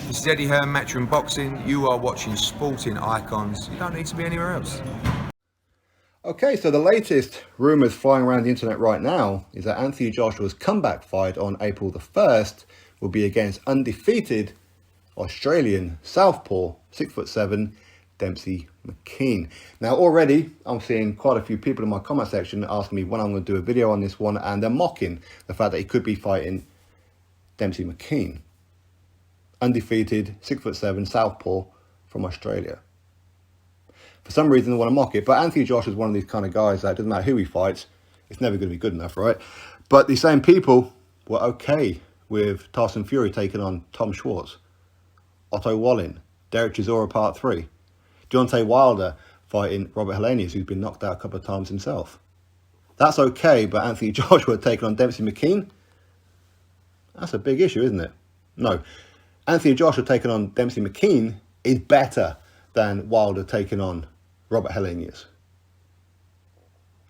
This is Eddie Hearn, Matchroom Boxing. You are watching Sporting Icons. You don't need to be anywhere else. Okay, so the latest rumours flying around the internet right now is that Anthony Joshua's comeback fight on April the 1st will be against undefeated Australian Southpaw, 6'7", Demsey McKean. Now already I'm seeing quite a few people in my comment section asking me when I'm going to do a video on this one, and they're mocking the fact that he could be fighting Demsey McKean. Undefeated, 6'7", Southpaw from Australia. For some reason they want to mock it, but Anthony Joshua is one of these kind of guys that doesn't matter who he fights, it's never going to be good enough, right? But these same people were okay with Tyson Fury taking on Tom Schwartz, Otto Wallin, Derek Chisora Part 3, Deontay Wilder fighting Robert Helenius, who's been knocked out a couple of times himself. That's okay, but Anthony Joshua taking on Demsey McKean? That's a big issue, isn't it? No. Anthony Joshua taking on Demsey McKean is better than Wilder taking on Robert Helenius.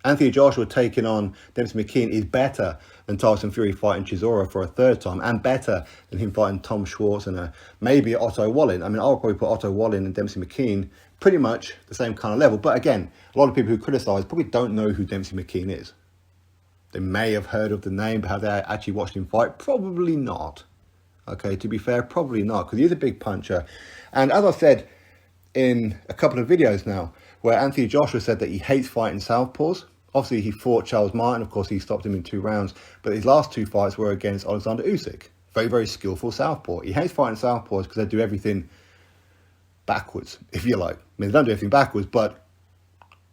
Anthony Joshua taking on Demsey McKean is better than Tyson Fury fighting Chisora for a third time, and better than him fighting Tom Schwartz and maybe Otto Wallin. I mean, I'll probably put Otto Wallin and Demsey McKean pretty much the same kind of level. But again, a lot of people who criticise probably don't know who Demsey McKean is. They may have heard of the name, but have they actually watched him fight? Probably not. Okay, to be fair, probably not, because he's a big puncher. And as I said in a couple of videos now, where Anthony Joshua said that he hates fighting southpaws. Obviously, he fought Charles Martin. Of course, he stopped him in 2 rounds. But his last 2 fights were against Alexander Usyk. Very, very skillful southpaw. He hates fighting southpaws because they do everything backwards, if you like. I mean, they don't do everything backwards, but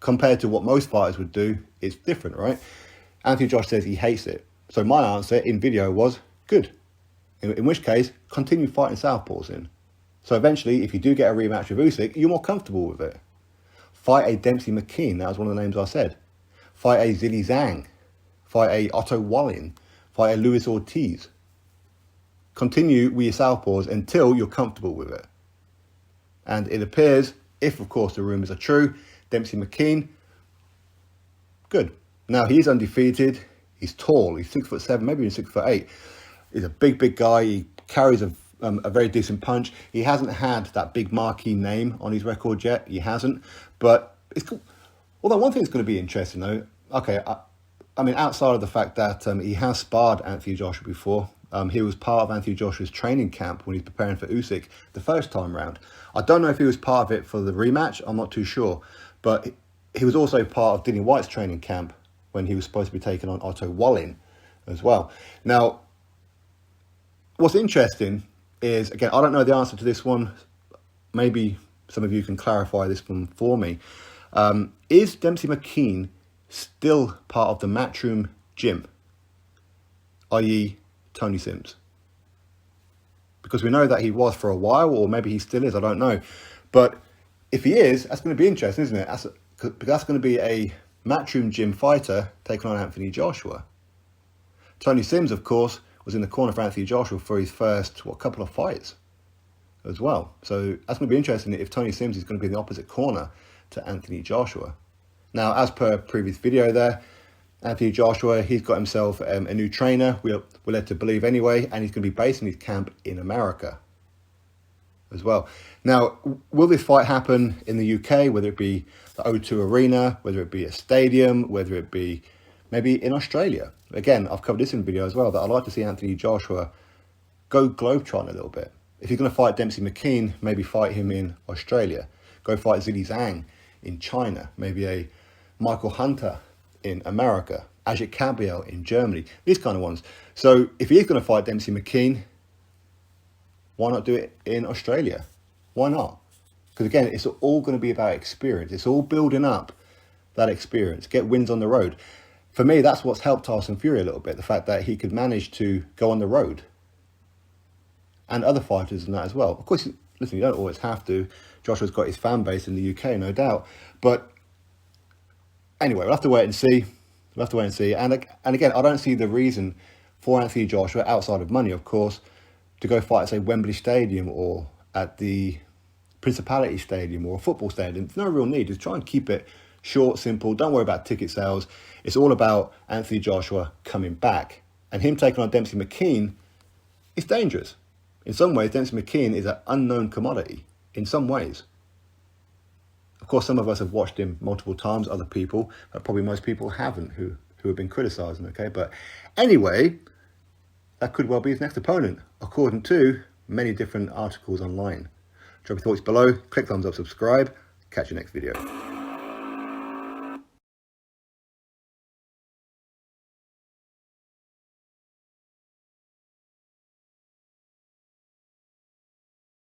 compared to what most fighters would do, it's different, right? Anthony Joshua says he hates it. So my answer in video was, good. In which case, continue fighting southpaws in. So eventually, if you do get a rematch with Usyk, you're more comfortable with it. Fight a Demsey McKean, that was one of the names I said. Fight a Zhilei Zhang. Fight a Otto Wallin. Fight a Luis Ortiz. Continue with your southpaws until you're comfortable with it. And it appears, if of course the rumours are true, Demsey McKean, good. Now he's undefeated, he's tall, he's 6'7", maybe even 6'8". He's a big, big guy. He carries a very decent punch. He hasn't had that big marquee name on his record yet. He hasn't. But it's cool. Although one thing that's going to be interesting, though, okay, I mean, outside of the fact that he has sparred Anthony Joshua before, he was part of Anthony Joshua's training camp when he's preparing for Usyk the first time round. I don't know if he was part of it for the rematch. I'm not too sure. But he was also part of Dillian Whyte's training camp when he was supposed to be taking on Otto Wallin as well. Now, what's interesting is, again, I don't know the answer to this one. Maybe some of you can clarify this one for me. Is Demsey McKean still part of the Matchroom gym, i.e. Tony Sims? Because we know that he was for a while, or maybe he still is, I don't know. But if he is, that's going to be interesting, isn't it? That's going to be a Matchroom gym fighter taking on Anthony Joshua. Tony Sims, of course, was in the corner for Anthony Joshua for his first, couple of fights as well. So that's going to be interesting if Tony Sims is going to be in the opposite corner to Anthony Joshua. Now, as per previous video there, Anthony Joshua, he's got himself a new trainer, we're led to believe anyway, and he's going to be basing his camp in America as well. Now, will this fight happen in the UK, whether it be the O2 Arena, whether it be a stadium, whether it be maybe in Australia? Again, I've covered this in video as well, that I'd like to see Anthony Joshua go globetrotting a little bit. If you're going to fight Demsey McKean, maybe fight him in Australia. Go fight Zhilei Zhang in China. Maybe a Michael Hunter in America. Ajit Kabiel in Germany. These kind of ones. So if he is going to fight Demsey McKean, why not do it in Australia? Why not? Because again, it's all going to be about experience. It's all building up that experience. Get wins on the road. For me, that's what's helped Tyson Fury a little bit. The fact that he could manage to go on the road. And other fighters and that as well. Of course, listen, you don't always have to. Joshua's got his fan base in the UK, no doubt. But anyway, we'll have to wait and see. We'll have to wait and see. And again, I don't see the reason for Anthony Joshua, outside of money, of course, to go fight at, say, Wembley Stadium or at the Principality Stadium or a football stadium. There's no real need. Just try and keep it short, simple. Don't worry about ticket sales. It's all about Anthony Joshua coming back. And him taking on Demsey McKean is dangerous. In some ways, Demsey McKean is an unknown commodity. In some ways. Of course, some of us have watched him multiple times, other people, but probably most people haven't who have been criticising, okay? But anyway, that could well be his next opponent, according to many different articles online. Drop your thoughts below, click thumbs up, subscribe. Catch you next video.